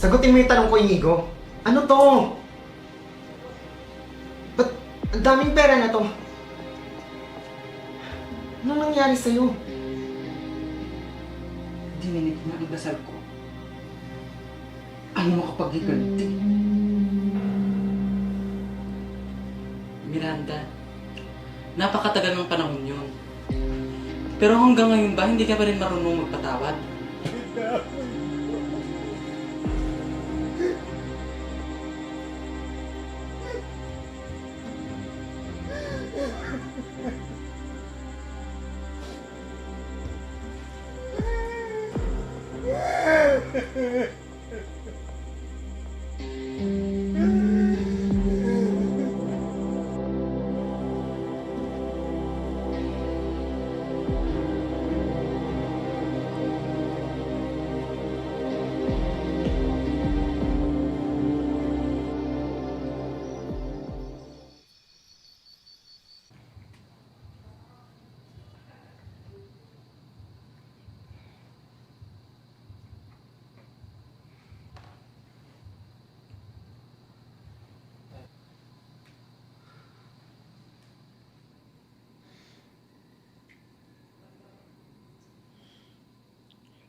Sagutin mo yung tanong ko, Inigo. Ano to? Ba't ang daming pera na to? Anong nangyari sa'yo? Dininig na ang dasal ko. Ano makapaghiganti? Miranda, napakatagal ng panahon yun. Pero hanggang ngayon ba, hindi ka pa rin marunong magpatawad?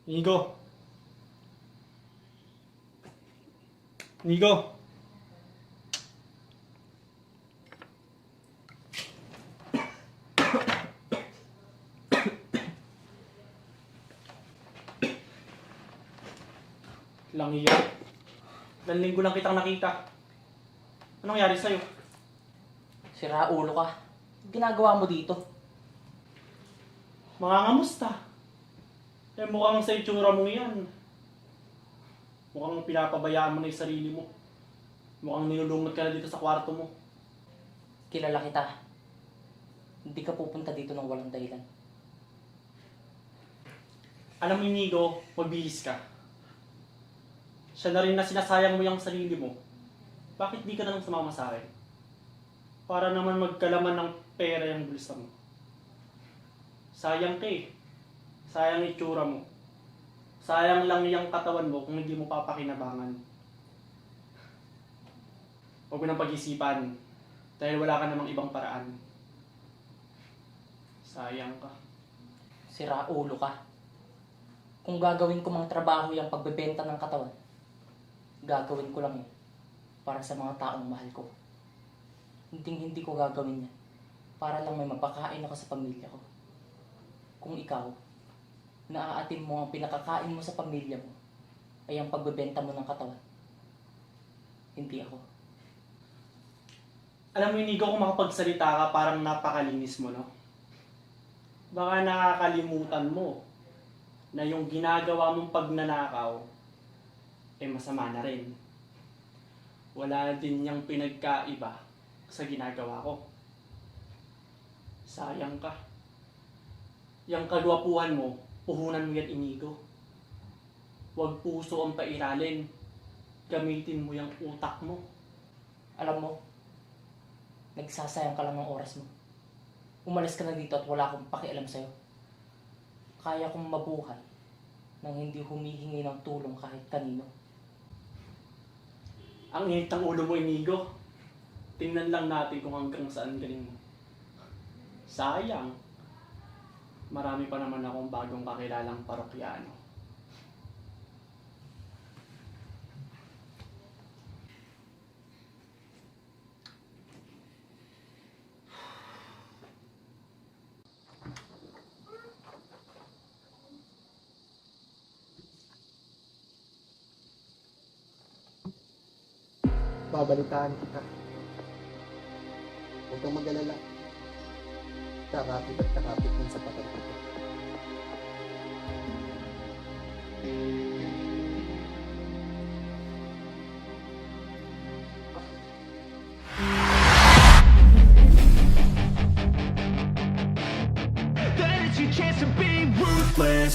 Inigo! Inigo! Lang iya. Ilang linggo lang kitang nakita. Anong nangyari sa'yo? Sira ulo ka. Ginagawa mo dito? Mangangamusta? Eh mukhang sa itsura mo yan. Mukhang pinapabayaan mo na yung sarili mo. Mukhang nilulungat ka na dito sa kwarto mo. Kilala kita. Hindi ka pupunta dito ng walang dahilan. Alam mo, Inigo, magbihis ka. Siya na rin na sinasayang mo yung sarili mo. Bakit di ka na lang sumama sa akin? Para naman magkalaman ng pera yung bulsa mo. Sayang ka eh. Sayang itsura mo. Sayang lang yung katawan mo kung hindi mo papakinabangan. Huwag mo nang pag-isipan dahil wala ka namang ibang paraan. Sayang ka. Sira ulo ka. Kung gagawin ko mang trabaho yung pagbebenta ng katawan, gagawin ko lang yun para sa mga taong mahal ko. Hindi ko gagawin yan para lang may mapakain ako sa pamilya ko. Kung ikaw, naaatim mo ang pinakakain mo sa pamilya mo ay ang pagbebenta mo ng katawan, hindi ako. Alam mo, Inigo, kung makapagsalita ka, parang napakalinis mo, no? Baka nakakalimutan mo na yung ginagawa mong pagnanakaw, eh masama na rin. Wala din niyang pinagkaiba sa ginagawa ko. Sayang ka. Yang kagwapuhan mo, puhunan mo yan, Inigo. Huwag puso ang pairalin. Gamitin mo yung utak mo. Alam mo, nagsasayang ka lang ng oras mo. Umalis ka na dito at wala akong pakialam sa'yo. Kaya kong mabuhay nang hindi humihingi ng tulong kahit kanino. Ang init ng ulo mo, Inigo. Tingnan lang natin kung hanggang saan galing mo. Sayang. Marami pa naman akong bagong kakilalang parokyano. Babalitaan kita. Huwag kang mag-alala. Kakapit at kakapit din sa patag ko. That is your chance to be ruthless.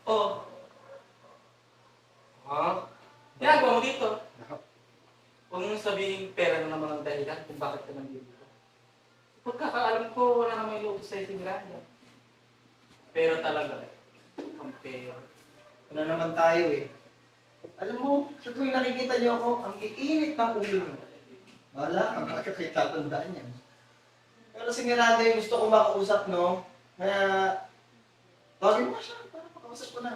Oh. Ha? Ginagawa mo dito? Huwag mong sabihin pera na naman ang dahilan kung bakit ka nandito. Pagkakaalam ko, wala namang iloob sa'yo si Miranda. Pero talaga, ang pera. Ano naman tayo eh. Alam mo, sa tuwing nakikita niyo ako, ang iinit ng ulo niyo. Wala, ang kakakitapandaan yan. Pero si Miranda yung gusto ko makausap, no? Kaya, tawagin mo siya para makausap ko na.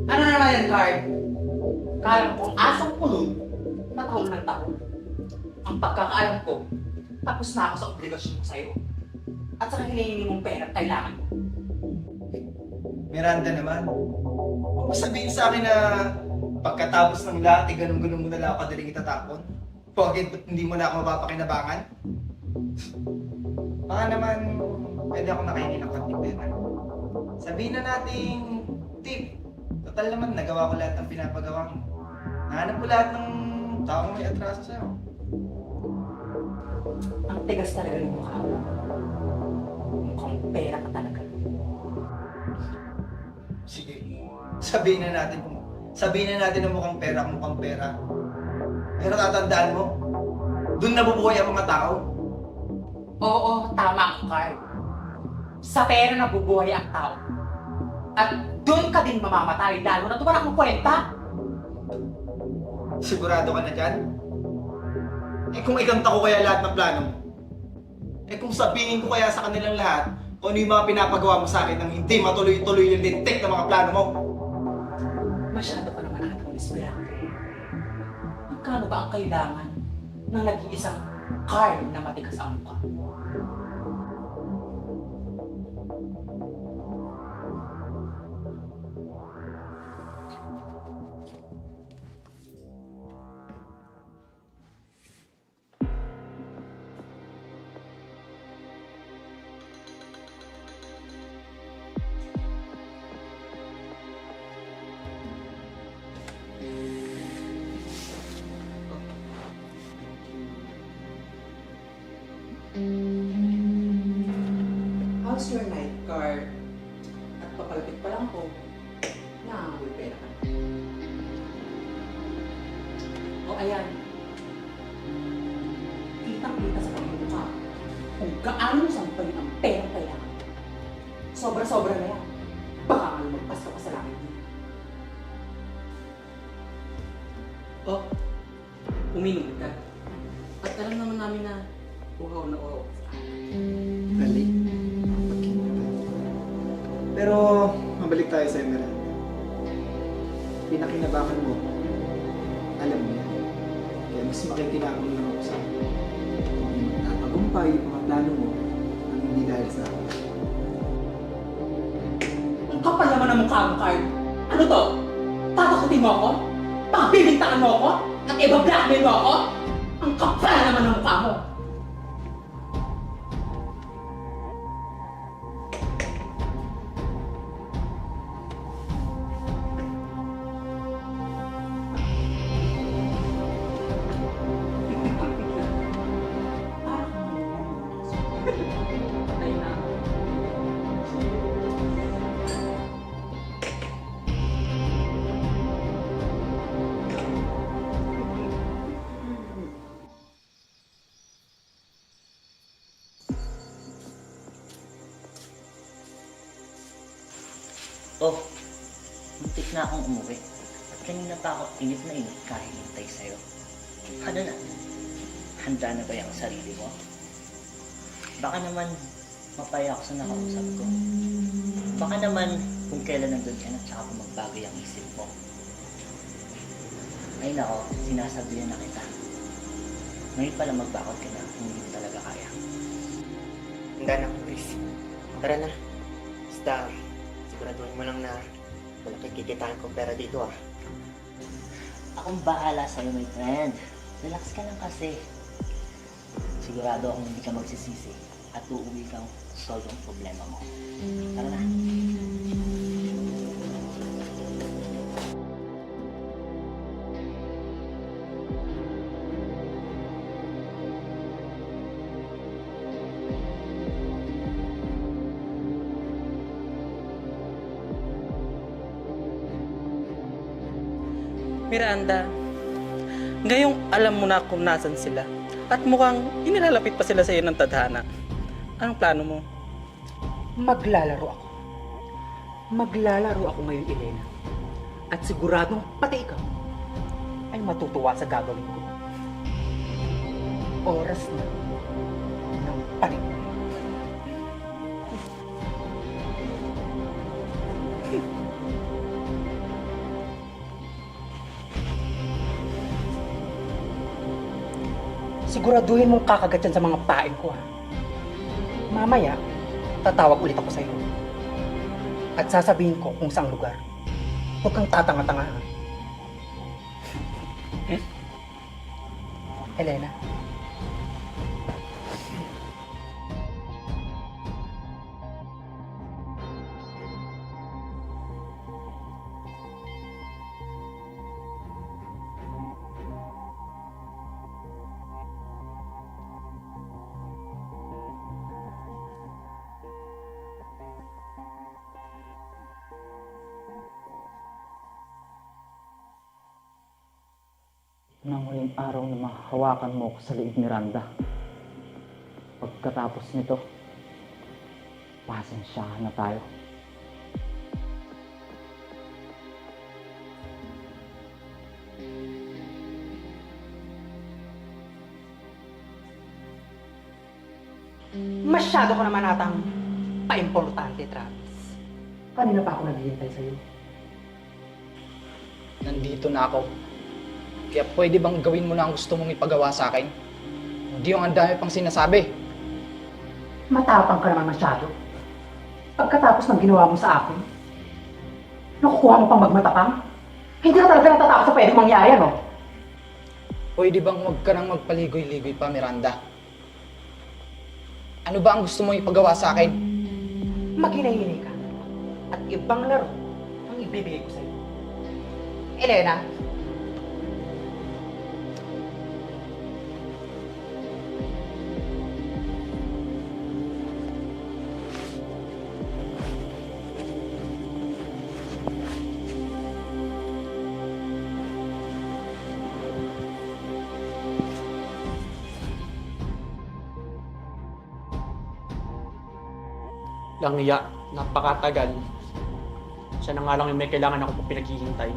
Ano naman yan, Carl? Kala kong asong kulong na taon ng taon. Ang pagkakaalam ko, tapos na ako sa obligasyon ko sa'yo. At saka hinihingi mong pera at kailangan mo. Miranda naman, huwag mo sabihin sa akin na pagkatapos ng lahat, ganun-ganun mo na lang ako kadaling itatapon. Bakit hindi mo na ako mapapakinabangan? Baka naman, pwede ako nakahingi ng konting pera. Sabihin na nating tip. Total naman, nagawa ko lahat ng pinapagawa mo. Nahanap ko lahat ng taong may atraso sa'yo. Ang tigas talaga ng mukha mo. Mukhang pera ka talaga. Sige, sabihin na natin na mukhang pera. Pero tatandaan mo, dun nabubuhay ang mga tao. Oo, tama ka, Carl. Sa pera nabubuhay ang tao. At doon ka din mamamatay lalo na wala kang kwenta. Sigurado ka na dyan? Eh kung iganta ko kaya lahat ng plano mo? Eh kung sabihin ko kaya sa kanilang lahat kung ano yung mga pinapagawa mo sa akin nang hindi matuloy-tuloy yung lintik ng mga plano mo? Masyado ka naman atang desperado. Magkano ba ang kailangan ng nag-iisang Carl na matigas ang mukha? How's your night, Carl? At papalapit pa lang ako. Nakakul pera ka. O ayan. Kitang-kita sa pagmumukha kung gaano sampalin ang pera kailangan. Sobra-sobra na yan. Baka nga lumagpas ka pa sa langit niya. Oh, uminom ka. At alam naman namin na uhaw na uhaw. Balik. Pero, mabalik tayo sa Emerald. Pinakinabangan mo. Alam mo yan. Kaya mas makikinabang lang ako sa akin. Hindi magtatagumpay yung mga plano mo nang hindi dahil sa akin. Ang kapal naman ng mukha mo, Carl. Ano to? Tatakutin mo ako? Pakabibintangan mo ako? At iba-blackmail mo ako? Ang kapal naman ng mukha mo. Patay na. Oh, muntik na akong umuwi. At kanina pa ako inip na inip kahit hintay sa'yo. Ano na? Handa na ba yung sarili mo? Baka naman mapaya ako sa nakausap ko. Baka naman kung kailan nandun ka na tsaka kung magbago yung isip mo. Ay nako, sinasabihan na kita. Ngayon pala magbakot ka na kung hindi mo talaga kaya. Handa na ako, Chris. Tara na. Basta, siguraduhin mo lang na malaki kikitaan ko pera dito ah. Akong bahala sa'yo, my friend. Relax ka lang kasi. Sigurado akong hindi ka magsisisi at uuwi kang solve ang problema mo. Tara na. Miranda, ngayong alam mo na kung nasan sila at mukhang inilalapit pa sila sa iyo ng tadhana. Anong plano mo? Maglalaro ako. Maglalaro ako ngayon, Elena. At siguradong pati ikaw ay matutuwa sa gagawin ko. Oras na ng panik. Siguraduhin mong kakagat yan sa mga pain ko, ha? Mamaya, tatawag ulit ako sa'yo. At sasabihin ko kung saang lugar. Huwag kang tatanga-tanga, ha? Elena. Nang huling araw na mahawakan mo ko sa liig, Miranda. Pagkatapos nito, pasensyahan na tayo. Masyado ko naman atang pa-importante, Travis. Kanina pa ako naghihintay sa'yo. Nandito na ako. Kaya pwede bang gawin mo na ang gusto mong ipagawa sa akin? Hindi yung ang dami pang sinasabi. Matapang ka naman masyado. Pagkatapos ng ginawa mo sa akin, nakukuha mo pang magmatapang? Hindi ka talaga natatakot sa pwedeng mangyari, ano? Pwede bang huwag ka nang magpaligoy-ligoy pa, Miranda? Ano ba ang gusto mong ipagawa sa akin? Maghinay-hinay ka. At ibang laro ang ibibigay ko sa'yo. Elena, Langya, napakatagal. Siya na nga lang yung may kailangan ako pa pinaghihintay.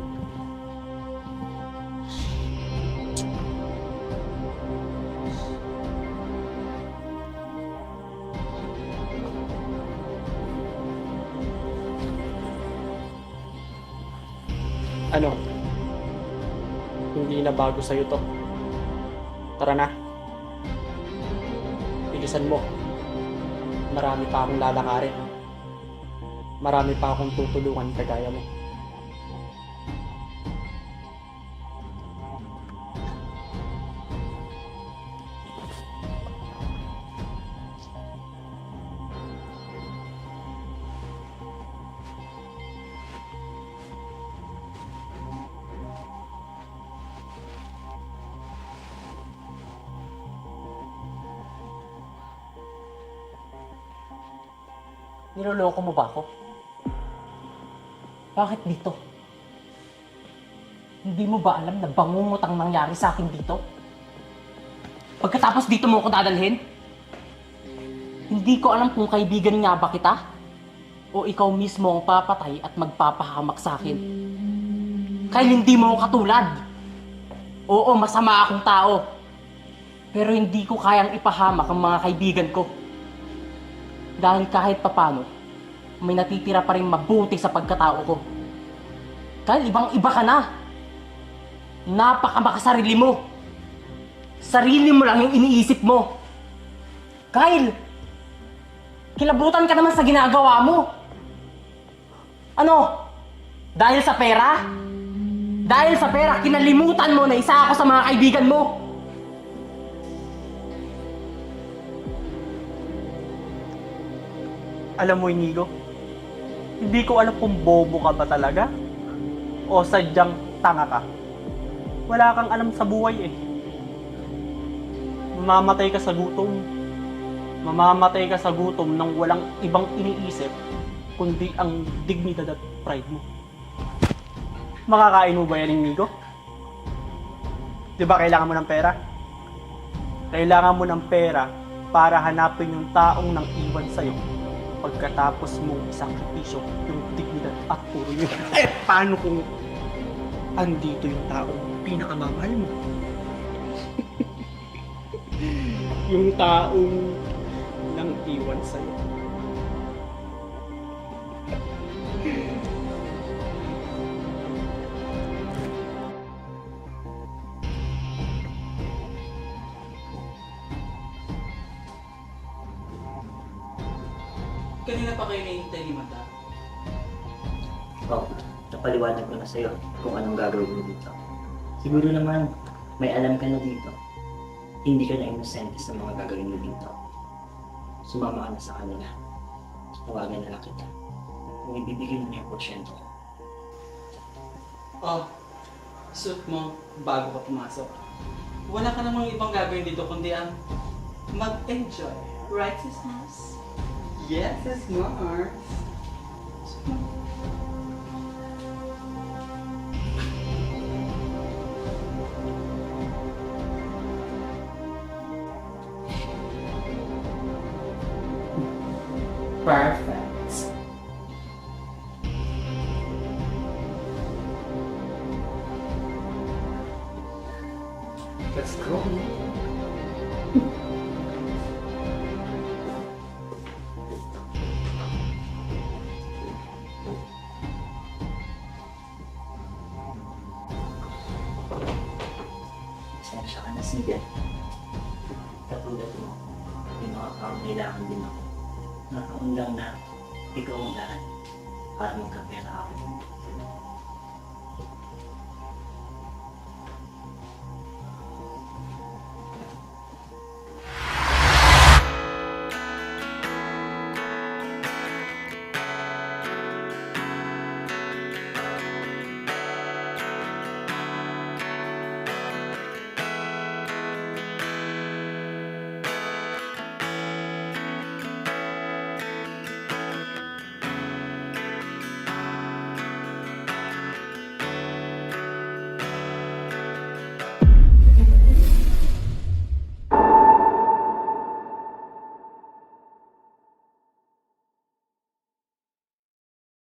Ano? Hindi na bago sa'yo to. Tara na. Bilisan mo. Marami pa akong lalakarin. Marami pa akong tutulungan kagaya mo. Niloloko mo ba ako? Bakit dito? Hindi mo ba alam na bangungot ang nangyari sa akin dito? Pagkatapos dito mo ako dadalhin? Hindi ko alam kung kaibigan nga ba kita? O ikaw mismo ang papatay at magpapahamak sa akin? Kaya hindi mo ako katulad. Oo, masama akong tao. Pero hindi ko kayang ipahamak ang mga kaibigan ko. Dahil kahit papano, may natitira pa rin mabuti sa pagkatao ko. Dahil ibang-iba ka na. Napakamakasarili mo. Sarili mo lang yung iniisip mo. Kyle, kilabutan ka naman sa ginagawa mo. Ano? Dahil sa pera? Dahil sa pera, kinalimutan mo na isa ako sa mga kaibigan mo. Alam mo, Inigo, hindi ko alam kung bobo ka ba talaga o sadyang tanga ka. Wala kang alam sa buhay eh. Mamamatay ka sa gutom. Mamamatay ka sa gutom nang walang ibang iniisip kundi ang dignidad at pride mo. Makakain mo ba yan, Inigo? Di ba kailangan mo ng pera? Kailangan mo ng pera para hanapin yung taong nang iwan sa'yo pagkatapos mong isakripisyo yung dignidad at puro yun. Eh, paano kung andito yung taong pinakamamahal mo? Yung taong nang iwan sa'yo. Kanina pa kayo nahihintay ni Madam. Oh, napaliwanag ko na sa'yo kung anong gagawin mo dito. Siguro naman, may alam ka na dito. Hindi ka na inosente sa mga gagawin mo dito. Sumama ka na sa kanila. Tawagan na lang kita. Kung ibibigay mo na yung porsyento ko. Oh, suit mo bago ka pumasok. Wala ka namang ibang gagawin dito kundi ang mag-enjoy. Right, Sis Mars? Yes, Sis Mars. Perfect. Let's go. Pasensya ka na, Sige. Katulad mo, may mga kailangan din ako. Nakaundang na ikaw ang lahat para magkapera ako.